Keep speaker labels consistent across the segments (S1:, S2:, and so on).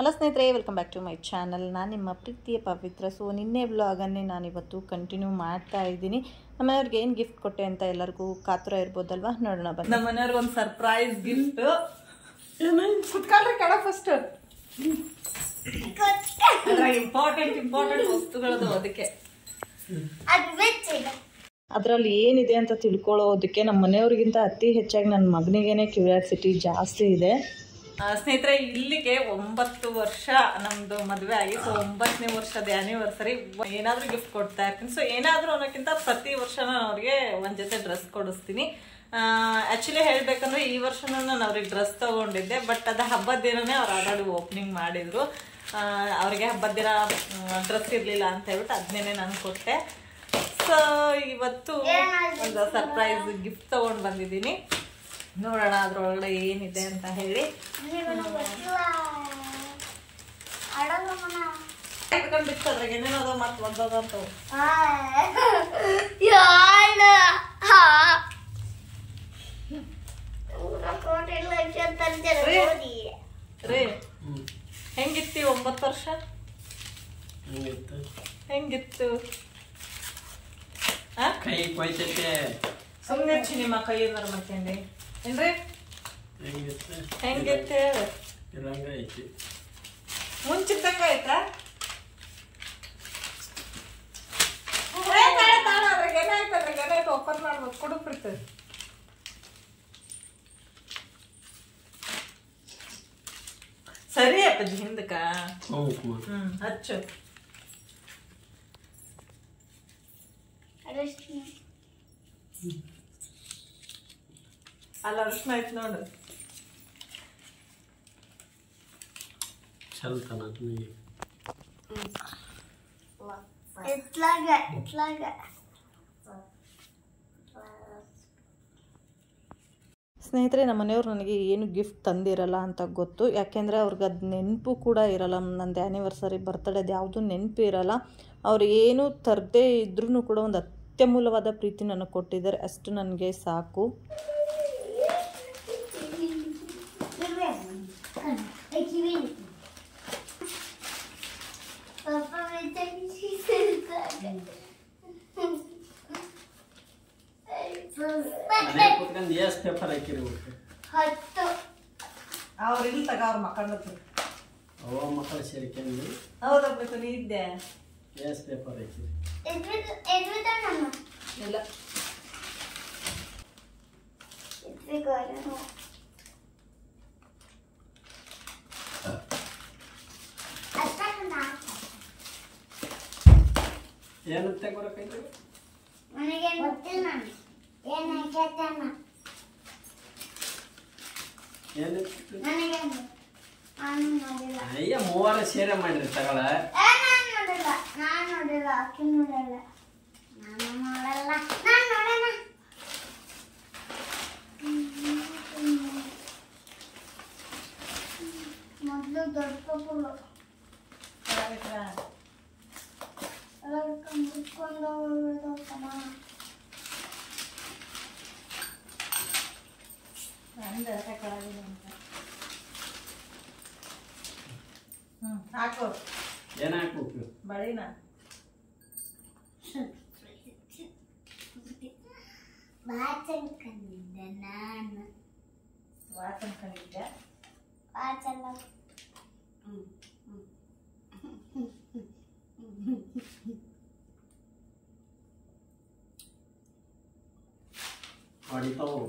S1: Hello ಸ್ನೇಹಿತರೆ, welcome back to my channel. ನಾನು ನಿಮ್ಮ ಪ್ರೀತಿಯ ಪವಿತ್ರ. ಸೊ ನಿನ್ನೆ ವ್ಲಾಗನ್ನೇ ನಾನಿವತ್ತು ಕಂಟಿನ್ಯೂ ಮಾಡ್ತಾ ಇದ್ದೀನಿ. ನಮ್ಮನೆಯವ್ರಿಗೆ ಏನು ಗಿಫ್ಟ್ ಕೊಟ್ಟೆ ಅಂತ ಎಲ್ಲರಿಗೂ ಕಾತರ ಇರ್ಬೋದಲ್ವಾ, ನೋಡೋಣ ಬನ್ನಿ. ನಮ್ಮ ಮನೆಯವ್ರಿಗೆ ಒಂದು ಸರ್ಪ್ರೈಸ್ ಗಿಫ್ಟ್. ಕುತ್ಕೊಳ್ರಿ ಕೆಳ ಫಸ್ಟ್. ಇಂಪಾರ್ಟೆಂಟ್ ವಸ್ತುಗಳದು, ಅದಕ್ಕೆ ಅದರಲ್ಲಿ ಏನಿದೆ ಅಂತ ತಿಳ್ಕೊಳ್ಳೋದಕ್ಕೆ ನಮ್ಮ ಮನೆಯವ್ರಿಗಿಂತ ಅತಿ ಹೆಚ್ಚಾಗಿ ನನ್ನ ಮಗನಿಗೇನೆ ಕ್ಯೂರಿಯಾಸಿಟಿ ಜಾಸ್ತಿ ಇದೆ. ಸ್ನೇಹಿತರೆ, ಇಲ್ಲಿಗೆ 9 ವರ್ಷ ನಮ್ದು ಮದುವೆ ಆಗಿ. ಸೊ 9ನೇ ವರ್ಷದ ಆ್ಯನಿವರ್ಸರಿ ಏನಾದರೂ ಗಿಫ್ಟ್ ಕೊಡ್ತಾ ಇರ್ತೀನಿ. ಸೊ ಏನಾದರೂ ಅನ್ನೋಕ್ಕಿಂತ ಪ್ರತಿ ವರ್ಷ ನಾನು ಅವ್ರಿಗೆ ಒಂದು ಜೊತೆ ಡ್ರೆಸ್ ಕೊಡಿಸ್ತೀನಿ. ಆ್ಯಕ್ಚುಲಿ ಹೇಳ್ಬೇಕಂದ್ರೆ ಈ ವರ್ಷನೂ ನಾನು ಅವ್ರಿಗೆ ಡ್ರೆಸ್ ತೊಗೊಂಡಿದ್ದೆ, ಬಟ್ ಅದು ಹಬ್ಬದ ದಿನನೇ ಅವ್ರು ಆಲ್ರೆಡಿ ಓಪನಿಂಗ್ ಮಾಡಿದರು. ಅವ್ರಿಗೆ ಹಬ್ಬದ ದಿನ ಡ್ರೆಸ್ ಇರಲಿಲ್ಲ ಅಂತ ಹೇಳ್ಬಿಟ್ಟು ಅದನ್ನೇ ನಾನು ಕೊಟ್ಟೆ. ಸೊ ಇವತ್ತು ಒಂದು ಸರ್ಪ್ರೈಸ್ ಗಿಫ್ಟ್ ತೊಗೊಂಡು ಬಂದಿದ್ದೀನಿ. ನೋಡೋಣ ಅದ್ರೊಳಗಡೆ ಏನಿದೆ ಅಂತ ಹೇಳಿ. ಬಿಚ್ಚದ್ರಾಗ ಏನೇನೋ ಮತ್ತೆ ಒಂದಂತ ರೇ ಹೆಂಗಿತ್ತಿ 9 ವರ್ಷ? ಹೆಂಗಿತ್ತು? ಸುಮ್ಮನೆ ನಿಮ್ಮ ಕೈ ಏನಾರು ಮಾಡ್ಕೊಂಡೆ ಏನ್ರಿ? ಹೆಂಗಿತ್ತು ಹೇಳು. ಮುಂಚಿದ್ದಂಗ ಆಯ್ತಾ? ಏನಾಯ್ತು ಓಪನ್ ಮಾಡ್ಬೋದು, ಕುಡುಕ್ಬಿಡ್ತದೆ. ಸರಿ ಅಪ್ಪಾಜಿ, ಹಿಂದಕ್ಕ ಹಚ್ಚು. ಅಲ್ಲ ಅರ್ಶನ ಆಯ್ತು ನೋಡು. ಸ್ನೇಹಿತರೆ, ನಮ್ಮ ಮನೆಯವ್ರು ನನಗೆ ಏನು ಗಿಫ್ಟ್ ತಂದಿರಲ್ಲ ಅಂತ ಗೊತ್ತು. ಯಾಕೆಂದರೆ ಅವ್ರಿಗೆ ಅದು ನೆನಪು ಕೂಡ ಇರಲ್ಲ. ನಂದು ಆ್ಯನಿವರ್ಸರಿ ಬರ್ತಡೇದು ಯಾವುದೂ ನೆನಪು ಇರಲ್ಲ. ಅವ್ರು ಏನೂ ತರದೇ ಇದ್ರೂ ಕೂಡ ಒಂದು ಅತ್ಯಮೂಲ್ಯವಾದ ಪ್ರೀತಿ ನನಗೆ ಕೊಟ್ಟಿದ್ದಾರೆ. ಅಷ್ಟು ನನಗೆ ಸಾಕು. ಅವ್ರು ಇಲ್ಲಿ ತಗ, ಅವ್ರ ಮಕ್ಕಳು
S2: ಸೇರಿಕೊಂಡು
S1: ಹೌದಪ್ಪ, ನೀ ಇದ್ದೆ
S2: ಪೇಪರ್ ಹಾಕಿರಿ
S1: ಇಲ್ಲ.
S2: ಏನಂತ ಕೊಡಕೈತಿ
S3: ನನಗೆ ಗೊತ್ತಿಲ್ಲ.
S2: ಅಯ್ಯ, 3 ಸೇರೆ ಮಾಡಿರಿ ತಗೊಳ.
S3: ನಾನು ನೋಡಿಲ್ಲ, ಅಕ್ಕಿ ನೋಡಲ್ಲ, ನಾನು ನೋಡಲ್ಲ. ಮೊದಲು ದೊಡ್ಡ ಕಪ್ಪುಗಳು ಮುಚ್ಕೊಂಡು
S1: ಹಾಕು.
S2: ಏನ್ ಹಾಕ್ಬೇಕು?
S1: ಬಳಿನ
S3: ವಾಚನ್ ಕಂಡಿದ್ದೆ ನಾನು.
S1: ವಾಚನ್ ಕಂಡಿದ್ದೆ.
S3: ವಾಚಲ್ಲ
S2: ಹೊಡಿತಾವು.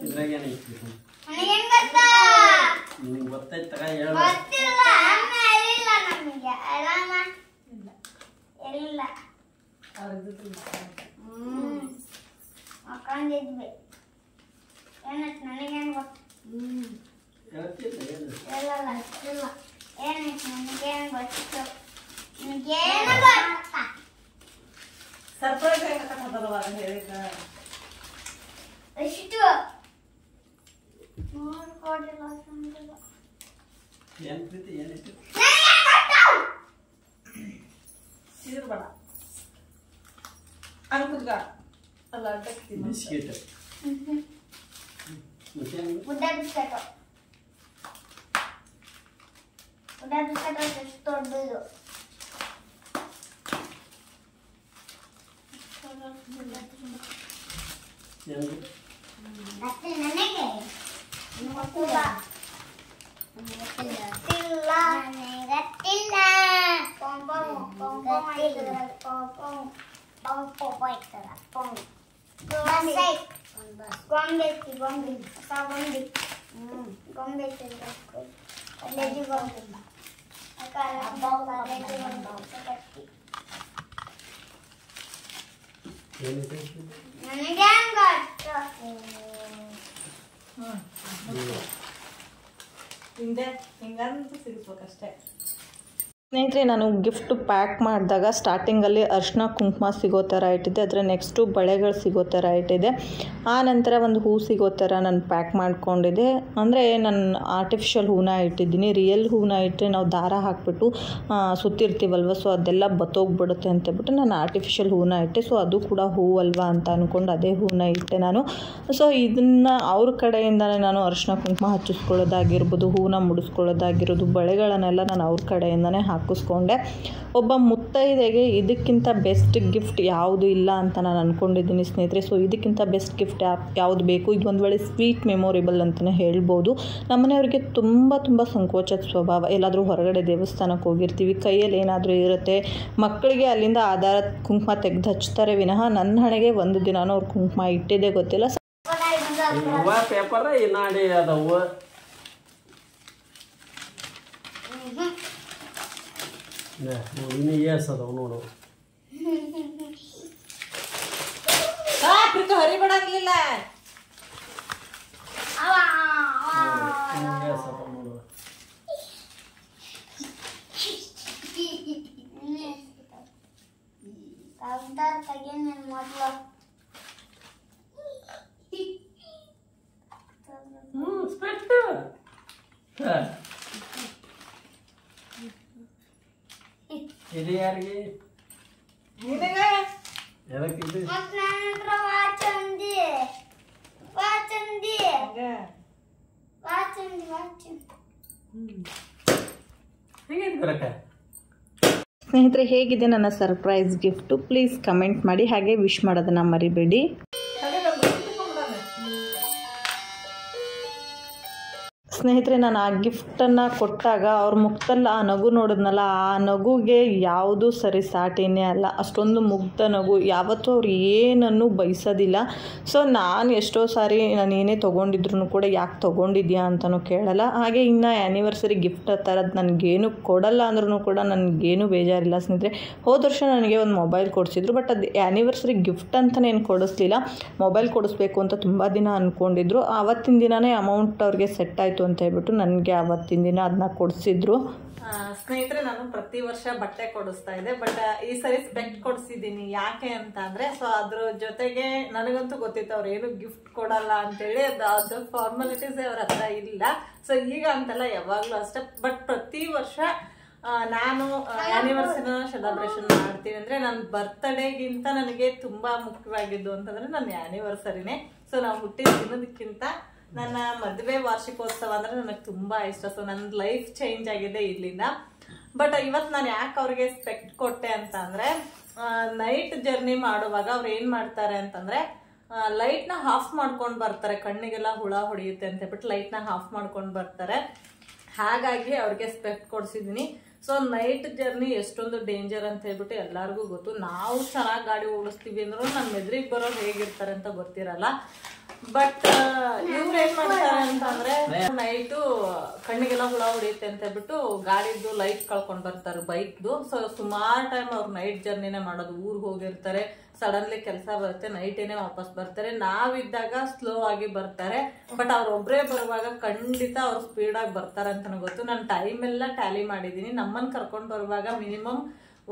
S2: ಇದ್ರಾಗ ಏನೈತಿ?
S3: ನನಗೇನ್ ಗೊತ್ತಾ?
S2: ನಿಮ್ಗೆ ಗೊತ್ತೈತಿ ತಗ, ಹೇಳ.
S3: ಗೊತ್ತಿಲ್ಲ, ಹೇಳಿಲ್ಲ ನಮಗೆ. ಆರಾಮ ಇಲ್ಲ, ಮಕ್ಕಂದಿದ್ವಿ. ಏನೈತಿ ನನಗೇನು ಗೊತ್ತು? ಹೇಳಲ್ಲ, ಇಲ್ಲ. ಏನೈತಿ ನನಗೇನು ಗೊತ್ತು? ನನಗೇನು ಗೊತ್ತಾ?
S1: ಸರ್ಪ್ರೈಸ್ ಹೆಂಗ ತಗೊಂಡಲ್ವ ಹೇಳಿದ
S3: ಎಷ್ಟು ನೋಡ್ಕೊಡಿಲ್ಲ.
S2: ಏನ್ ಪ್ರೀತಿ ಏನೈತಿ?
S1: ಸೀರು ಬೇಡ ಅನ್ಕುದ್ಗ ಅಲ್ಲ, ಅಡ್ಡಕ್ತಿ
S2: ಬಿಸ್ಕಿಟ್.
S3: ಮುದ್ದೆ ಬಿಸ್ಕೆಟ್. ಎಷ್ಟು ದೊಡ್ಡದು ನನಗೆ ಗೊತ್ತಿಲ್ಲ ನನಗೆ
S1: ಹಿಂದೆ ಹಿಂಗಂತ ಸಿಗಿಸ್ಬೇಕಷ್ಟೇ. ಸ್ನೇಹಿತರೆ, ನಾನು ಗಿಫ್ಟ್ ಪ್ಯಾಕ್ ಮಾಡಿದಾಗ ಸ್ಟಾರ್ಟಿಂಗಲ್ಲಿ ಅರಿಶಿನ ಕುಂಕುಮ ಸಿಗೋ ಥರ ಇಟ್ಟಿದ್ದೆ. ಅದರ ನೆಕ್ಸ್ಟು ಬಳೆಗಳು ಸಿಗೋ ಥರ ಇಟ್ಟಿದ್ದೆ. ಆ ನಂತರ ಒಂದು ಹೂ ಸಿಗೋ ಥರ ನಾನು ಪ್ಯಾಕ್ ಮಾಡ್ಕೊಂಡಿದ್ದೆ. ಅಂದರೆ ನಾನು ಆರ್ಟಿಫಿಷಿಯಲ್ ಹೂನ ಇಟ್ಟಿದ್ದೀನಿ. ರಿಯಲ್ ಹೂನ ಇಟ್ಟರೆ ನಾವು ದಾರ ಹಾಕಿಬಿಟ್ಟು ಸುತ್ತಿರ್ತೀವಲ್ವ, ಸೊ ಅದೆಲ್ಲ ಬತ್ತೋಗ್ಬಿಡುತ್ತೆ ಅಂತೇಳ್ಬಿಟ್ಟು ನಾನು ಆರ್ಟಿಫಿಷಿಯಲ್ ಹೂನ ಇಟ್ಟೆ. ಸೊ ಅದು ಕೂಡ ಹೂ ಅಲ್ವಾ ಅಂತ ಅಂದ್ಕೊಂಡು ಅದೇ ಹೂನ ಇಟ್ಟೆ ನಾನು. ಸೊ ಇದನ್ನು ಅವ್ರ ಕಡೆಯಿಂದಲೇ ನಾನು ಅರಿಶಿನ ಕುಂಕುಮ ಹಚ್ಚಿಸ್ಕೊಳ್ಳೋದಾಗಿರ್ಬೋದು, ಹೂನ ಮುಡಿಸ್ಕೊಳ್ಳೋದಾಗಿರೋದು, ಬಳೆಗಳನ್ನೆಲ್ಲ ನಾನು ಅವ್ರ ಕಡೆಯಿಂದನೇ ಹಾಕಿಸ್ಕೊಂಡೆ. ಒಬ್ಬ ಮುತ್ತೈದೆಗೆ ಇದಕ್ಕಿಂತ ಬೆಸ್ಟ್ ಗಿಫ್ಟ್ ಯಾವುದು ಇಲ್ಲ ಅಂತ ನಾನು ಅಂದ್ಕೊಂಡಿದ್ದೀನಿ ಸ್ನೇಹಿತರೆ. ಸೊ ಇದಕ್ಕಿಂತ ಬೆಸ್ಟ್ ಗಿಫ್ಟ್ ಯಾವುದು ಬೇಕು? ಇದು ಒಂದು ವೇಳೆ ಸ್ವೀಟ್ ಮೆಮೊರೇಬಲ್ ಅಂತಲೇ ಹೇಳ್ಬೋದು. ನಮ್ಮನೆಯವ್ರಿಗೆ ತುಂಬ ಸಂಕೋಚದ ಸ್ವಭಾವ. ಎಲ್ಲಾದರೂ ಹೊರಗಡೆ ದೇವಸ್ಥಾನಕ್ಕೆ ಹೋಗಿರ್ತೀವಿ, ಕೈಯಲ್ಲಿ ಏನಾದರೂ ಇರುತ್ತೆ, ಮಕ್ಕಳಿಗೆ ಅಲ್ಲಿಂದ ಆಧಾರ ಕುಂಕುಮ ತೆಗೆದು ಹಚ್ತಾರೆ ವಿನಃ ನನ್ನ ಹಣೆಗೆ ಒಂದು ದಿನಾನೂ ಅವ್ರು ಕುಂಕುಮ ಇಟ್ಟಿದ್ದೇ ಗೊತ್ತಿಲ್ಲ.
S2: ಪೇಪರ್ ನಾಡಿ ಅದಾವು ಇನ್ನು ಏಸ್ ಅದಾವ ನೋಡು.
S1: ಹರಿಬಿಡಂಗಿಲ್ಲ.
S2: ನೋಡು ಇದು ಯಾರಿಗೆ? ಎದಕ್ಕಿದು?
S1: ಸ್ನೇಹಿತರೆ, ಹೇಗಿದೆ ನನ್ನ ಸರ್ಪ್ರೈಸ್ ಗಿಫ್ಟು? ಪ್ಲೀಸ್ ಕಮೆಂಟ್ ಮಾಡಿ, ಹಾಗೆ ವಿಶ್ ಮಾಡೋದನ್ನ ಮರಿಬೇಡಿ. ಸ್ನೇಹಿತರೆ, ನಾನು ಆ ಗಿಫ್ಟನ್ನು ಕೊಟ್ಟಾಗ ಅವ್ರ ಮುಖದಲ್ಲಿ ಆ ನಗು ನೋಡಿದ್ನಲ್ಲ, ಆ ನಗುಗೆ ಯಾವುದೂ ಸರಿ ಸಾಟಿನೇ ಅಲ್ಲ. ಅಷ್ಟೊಂದು ಮುಗ್ಧ ನಗು. ಯಾವತ್ತೂ ಅವ್ರು ಏನನ್ನೂ ಬಯಸೋದಿಲ್ಲ. ಸೊ ನಾನು ಎಷ್ಟೋ ಸಾರಿ ನಾನು ಏನೇ ತೊಗೊಂಡಿದ್ರು ಕೂಡ ಯಾಕೆ ತೊಗೊಂಡಿದ್ಯಾ ಅಂತಲೂ ಕೇಳಲ್ಲ. ಹಾಗೆ ಇನ್ನು ಆ್ಯನಿವರ್ಸರಿ ಗಿಫ್ಟ್ ಆ ಥರದ್ದು ನನಗೇನು ಕೊಡಲ್ಲ ಅಂದ್ರೂ ಕೂಡ ನನಗೇನು ಬೇಜಾರಿಲ್ಲ ಸ್ನೇಹಿತರೆ. ಹೋದ ವರ್ಷ ನನಗೆ ಒಂದು ಮೊಬೈಲ್ ಕೊಡಿಸಿದ್ರು, ಬಟ್ ಅದು ಆ್ಯನಿವರ್ಸರಿ ಗಿಫ್ಟ್ ಅಂತಲೇ ಏನು ಕೊಡಿಸ್ಲಿಲ್ಲ. ಮೊಬೈಲ್ ಕೊಡಿಸ್ಬೇಕು ಅಂತ ತುಂಬ ದಿನ ಅಂದ್ಕೊಂಡಿದ್ರು. ಆವತ್ತಿನ ದಿನವೇ ಅಮೌಂಟ್ ಅವ್ರಿಗೆ ಸೆಟ್ ಆಯಿತು ಅಂತ ಹೇಳ್ಬಿಟ್ಟು ನನಗೆ ಆವತ್ತಿನ ದಿನ ಅದನ್ನ ಕೊಡಿಸಿದ್ರು. ಸ್ನೇಹಿತರೆ, ನಾನು ಪ್ರತಿ ವರ್ಷ ಬಟ್ಟೆ ಕೊಡಿಸ್ತಾ ಇದ್ದೆ, ಬಟ್ ಈ ಸರಿ ಸ್ಪೆಕ್ಟ್ ಕೊಡಿಸಿದ್ದೀನಿ. ಯಾಕೆ ಅಂತ ಅಂದರೆ, ಸೊ ಅದ್ರ ಜೊತೆಗೆ ನನಗಂತೂ ಗೊತ್ತಿತ್ತು ಅವ್ರು ಏನು ಗಿಫ್ಟ್ ಕೊಡಲ್ಲ ಅಂತೇಳಿ. ಅದು ಫಾರ್ಮಾಲಿಟೀಸ್ ಅವ್ರ ಹತ್ರ ಇಲ್ಲ. ಸೊ ಈಗ ಅಂತಲ್ಲ, ಯಾವಾಗಲೂ ಅಷ್ಟೇ. ಬಟ್ ಪ್ರತಿ ವರ್ಷ ನಾನು ಆ್ಯನಿವರ್ಸರಿನ ಸೆಲೆಬ್ರೇಷನ್ ಮಾಡ್ತೀನಿ. ಅಂದರೆ ನನ್ನ ಬರ್ತ್ಡೇಗಿಂತ ನನಗೆ ತುಂಬ ಮುಖ್ಯವಾಗಿದ್ದು ಅಂತಂದರೆ ನನ್ನ ಆ್ಯನಿವರ್ಸರಿನೇ. ಸೊ ನಾವು ಹುಟ್ಟಿದ ದಿನದಕ್ಕಿಂತ ನನ್ನ ಮದುವೆ ವಾರ್ಷಿಕೋತ್ಸವ ಅಂದರೆ ನನಗೆ ತುಂಬ ಇಷ್ಟ. ಸೊ ನನ್ನ ಲೈಫ್ ಚೇಂಜ್ ಆಗಿದೆ ಇಲ್ಲಿಂದ. ಬಟ್ ಇವತ್ತು ನಾನು ಯಾಕೆ ಅವ್ರಿಗೆ ಸ್ಪೆಕ್ಟ್ ಕೊಟ್ಟೆ ಅಂತ ಅಂದರೆ, ನೈಟ್ ಜರ್ನಿ ಮಾಡುವಾಗ ಅವ್ರು ಏನು ಮಾಡ್ತಾರೆ ಅಂತಂದರೆ, ಲೈಟ್ನ ಆಫ್ ಮಾಡ್ಕೊಂಡು ಬರ್ತಾರೆ. ಕಣ್ಣಿಗೆಲ್ಲ ಹುಳ ಹೊಡೆಯುತ್ತೆ ಅಂತ ಹೇಳ್ಬಿಟ್ಟು ಲೈಟ್ನ ಆಫ್ ಮಾಡ್ಕೊಂಡು ಬರ್ತಾರೆ. ಹಾಗಾಗಿ ಅವ್ರಿಗೆ ಸ್ಪೆಕ್ಟ್ ಕೊಡಿಸಿದ್ದೀನಿ. ಸೊ ನೈಟ್ ಜರ್ನಿ ಎಷ್ಟೊಂದು ಡೇಂಜರ್ ಅಂತ ಹೇಳ್ಬಿಟ್ಟು ಎಲ್ಲರಿಗೂ ಗೊತ್ತು. ನಾವು ಚೆನ್ನಾಗಿ ಗಾಡಿ ಓಡಿಸ್ತೀವಿ ಅಂದ್ರೂ ನನ್ನ ಎದುರಿಗೆ ಬರೋರು ಹೇಗಿರ್ತಾರೆ ಅಂತ ಗೊತ್ತಿರಲ್ಲ. ಬಟ್ ಇವ್ರು ಏನ್ ಮಾಡ್ತಾರೆ ಅಂತಂದ್ರೆ, ನೈಟು ಕಣ್ಣಿಗೆಲ್ಲ ಹುಳ ಹೊಡಿಯುತ್ತೆ ಅಂತ ಹೇಳ್ಬಿಟ್ಟು ಗಾಡಿದು ಲೈಟ್ ಕಳ್ಕೊಂಡ್ ಬರ್ತಾರೆ, ಬೈಕ್ದು. ಸೊ ಸುಮಾರು ಟೈಮ್ ಅವ್ರು ನೈಟ್ ಜರ್ನಿನೇ ಮಾಡೋದು. ಊರಿಗೆ ಹೋಗಿರ್ತಾರೆ, ಸಡನ್ಲಿ ಕೆಲಸ ಬರುತ್ತೆ, ನೈಟೇನೆ ವಾಪಸ್ ಬರ್ತಾರೆ. ನಾವಿದ್ದಾಗ ಸ್ಲೋ ಆಗಿ ಬರ್ತಾರೆ. ಬಟ್ ಅವ್ರೊಬ್ರೇ ಬರುವಾಗ ಖಂಡಿತ ಅವ್ರು ಸ್ಪೀಡಾಗಿ ಬರ್ತಾರೆ ಅಂತ ಗೊತ್ತು. ನಾನು ಟೈಮ್ ಎಲ್ಲ ಟ್ಯಾಲಿ ಮಾಡಿದ್ದೀನಿ. ನಮ್ಮನ್ನು ಕರ್ಕೊಂಡು ಬರುವಾಗ ಮಿನಿಮಮ್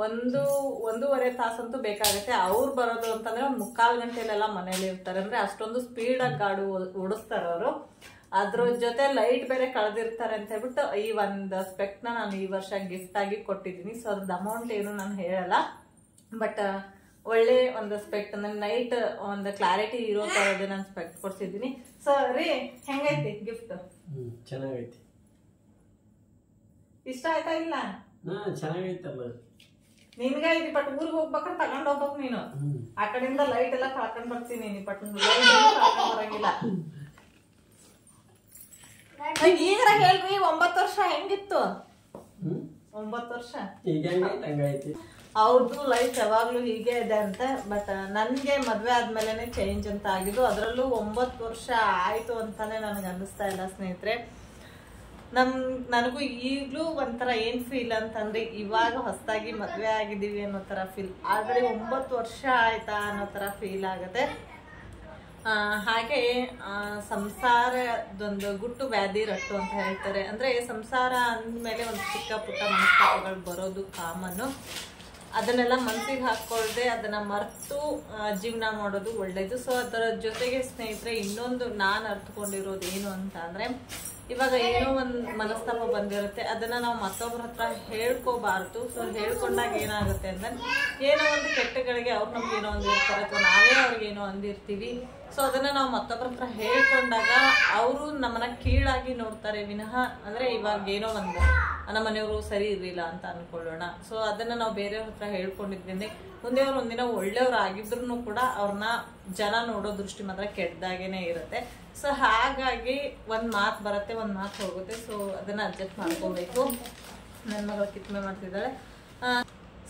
S1: 1-1.5 ತಾಸಂತೂ ಬೇಕಾಗುತ್ತೆ. ಅವ್ರು ಬರೋದು ಅಂತಂದ್ರೆ 3/4 ಗಂಟೆಲೆಲ್ಲ ಮನೇಲಿ ಇರ್ತಾರೆ. ಅಂದ್ರೆ ಅಷ್ಟೊಂದು ಸ್ಪೀಡಾಗಿ ಗಾಡಿ ಓಡಿಸ್ತಾರೆ ಅವರು. ಅದ್ರ ಜೊತೆ ಲೈಟ್ ಬೇರೆ ಕಳೆದಿರ್ತಾರೆ ಅಂತ ಹೇಳ್ಬಿಟ್ಟು ಈ ಒಂದು ಸ್ಪೆಕ್ಟ್ ನಾನು ಈ ವರ್ಷ ಗಿಫ್ಟ್ ಆಗಿ ಕೊಟ್ಟಿದ್ದೀನಿ. ಸೊ ಅದ್ರದ್ದು ಅಮೌಂಟ್ ಏನು ನಾನು ಹೇಳಲ್ಲ, ಬಟ್ ಒಳ್ಳೆ ಒಂದು ಸ್ಪೆಕ್ಟ್ ಅಂದ್ರೆ ನೈಟ್ ಒಂದು ಕ್ಲಾರಿಟಿ ಇರೋ ತರದ್ದು ನಾನು ಸ್ಪೆಕ್ಟ್ ಕೊಡ್ಸಿದ್ದೀನಿ. ಸೊ ರೀ, ಹೆಂಗೈತಿ ಗಿಫ್ಟ್?
S2: ಚೆನ್ನಾಗೈತಿ.
S1: ಇಷ್ಟ ಆಯ್ತಾ ಇಲ್ಲ?
S2: ಚೆನ್ನಾಗೈತಲ್ಲ.
S1: ನಿನ್ಗ ಇದು ಪಟ್ ಊರಿಗೆ ಹೋಗ್ಬೇಕಾದ್ರೆ ತಗೊಂಡ್ ಹೋಗ್ಬೇಕು ನೀನು. ಆ ಕಡೆಯಿಂದ ಲೈಟ್ ಎಲ್ಲ ಕಳ್ಕೊಂಡ್ ಬರ್ತೀನಿ, ನೀ ಪಟ್ ಕಳ್ಕೊಂಡ್ ಬರಂಗಿಲ್ಲ. ಈಗ ಹೇಳ್ರಿ 9 ವರ್ಷ ಹೆಂಗಿತ್ತು? 9 ವರ್ಷ
S2: ಈಗ ಹಂಗೈತಿ.
S1: ಅವ್ರದ್ದು ಲೈಫ್ ಯಾವಾಗ್ಲೂ ಹೀಗೆ ಇದೆ ಅಂತ. ಬಟ್ ನನ್ಗೆ ಮದ್ವೆ ಆದ್ಮೇಲೆ ಚೇಂಜ್ ಅಂತ ಆಗಿದ್ದು. ಅದರಲ್ಲೂ 9 ವರ್ಷ ಆಯ್ತು ಅಂತಾನೆ ನನಗೆ ಅನ್ನಿಸ್ತಾ ಇಲ್ಲ ಸ್ನೇಹಿತರೆ. ನನಗೂ ಈಗಲೂ ಒಂಥರ ಏನ್ ಫೀಲ್ ಅಂತಂದ್ರೆ ಇವಾಗ ಹೊಸದಾಗಿ ಮದ್ವೆ ಆಗಿದ್ದೀವಿ ಅನ್ನೋ ತರ ಫೀಲ್. ಆಲ್ರೆಡಿ 9 ವರ್ಷ ಆಯ್ತಾ ಅನ್ನೋ ತರ ಫೀಲ್ ಆಗುತ್ತೆ. ಹಾಗೆ ಸಂಸಾರದೊಂದು ಗುಟ್ಟು ವ್ಯಾಧಿ ರಟ್ಟು ಅಂತ ಹೇಳ್ತಾರೆ. ಅಂದ್ರೆ ಸಂಸಾರ ಅಂದ್ಮೇಲೆ ಒಂದು ಚಿಕ್ಕ ಪುಟ್ಟ ಮನಸ್ತಾಪಗಳು ಬರೋದು ಕಾಮನ್ನು. ಅದನ್ನೆಲ್ಲ ಮನಸ್ಸಿಗೆ ಹಾಕೊಳ್ದೆ ಅದನ್ನ ಮರೆತು ಜೀವನ ಮಾಡೋದು ಒಳ್ಳೇದು. ಸೊ ಅದರ ಜೊತೆಗೆ ಸ್ನೇಹಿತರೆ ಇನ್ನೊಂದು ನಾನು ಅರ್ಥಕೊಂಡಿರೋದು ಏನು ಅಂತ ಅಂದ್ರೆ, ಇವಾಗ ಏನೋ ಒಂದು ಮನಸ್ತಾಪ ಬಂದಿರುತ್ತೆ, ಅದನ್ನ ನಾವು ಮತ್ತೊಬ್ಬರ ಹತ್ರ ಹೇಳ್ಕೋಬಾರ್ದು. ಸೊ ಹೇಳ್ಕೊಂಡಾಗ ಏನಾಗುತ್ತೆ ಅಂದ್ರೆ, ಏನೋ ಒಂದು ಕೆಟ್ಟಗಳಿಗೆ ಅವ್ರು ನಮ್ಗೆ ಏನೋ ಅಂದಿರ್ತಾರೆ ಅಥವಾ ನಾವೇ ಅವ್ರಿಗೆ ಏನೋ ಅಂದಿರ್ತೀವಿ. ಸೊ ಅದನ್ನ ನಾವು ಮತ್ತೊಬ್ಬರ ಹತ್ರ ಹೇಳ್ಕೊಂಡಾಗ ಅವರು ನಮ್ಮನ್ನ ಕೀಳಾಗಿ ನೋಡ್ತಾರೆ ವಿನಃ, ಅಂದ್ರೆ ಇವಾಗ ಏನೋ ಒಂದು ನಮ್ಮ ಮನೆಯವರು ಸರಿ ಇರ್ಲಿಲ್ಲ ಅಂತ ಅನ್ಕೊಳ್ಳೋಣ. ಸೊ ಅದನ್ನ ನಾವು ಬೇರೆಯವ್ರ ಹತ್ರ ಹೇಳ್ಕೊಂಡಿದ್ರಿಂದ ಮುಂದೆ ಅವ್ರು ಒಂದಿನ ಒಳ್ಳೆಯವ್ರು ಆಗಿದ್ರು ಕೂಡ ಅವ್ರನ್ನ ಜನ ನೋಡೋ ದೃಷ್ಟಿ ಮಾತ್ರ ಕೆಟ್ಟದಾಗೇನೆ ಇರುತ್ತೆ. ಸೊ ಹಾಗಾಗಿ ಒಂದ್ ಮಾತು ಬರುತ್ತೆ, ಒಂದ್ ಮಾತು ಹೋಗುತ್ತೆ. ಸೊ ಅದನ್ನ ಅಡ್ಜಸ್ಟ್ ಮಾಡ್ಕೋಬೇಕು. ನನ್ನ ಮಗಳು ಕಿತ್ಮೆ ಮಾಡ್ತಿದ್ದಾಳೆ.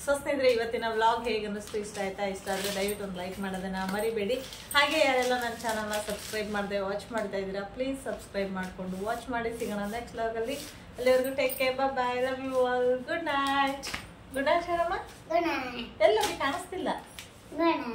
S1: ಸೊ ಸ್ನೇಹಿತರೆ, ಇವತ್ತಿನ ವ್ಲಾಗ್ ಹೇಗೆ ಅನ್ನಿಸ್ತು, ಇಷ್ಟ ಆಯ್ತಾ? ಇಷ್ಟ ಆದರೆ ದಯವಿಟ್ಟು ಒಂದು ಲೈಕ್ ಮಾಡೋದನ್ನ ಮರಿಬೇಡಿ. ಹಾಗೆ ಯಾರೆಲ್ಲ ನನ್ನ ಚಾನಲ್ನ ಸಬ್ಸ್ಕ್ರೈಬ್ ಮಾಡದೆ ವಾಚ್ ಮಾಡ್ತಾ ಇದ್ದೀರಾ, ಪ್ಲೀಸ್ ಸಬ್ಸ್ಕ್ರೈಬ್ ಮಾಡಿಕೊಂಡು ವಾಚ್ ಮಾಡಿ. ಸಿಗೋಣ ನೆಕ್ಸ್ಟ್ ವ್ಲಾಗಲ್ಲಿ. ಅಲ್ಲಿವರೆಗೂ take care, bye, love you all, good night. Good night ಹೇಳಮ್ಮ.
S3: Good night.
S1: ಎಲ್ಲೋಗಿ ಕಾಣಿಸ್ತಿಲ್ಲ.
S3: Good night.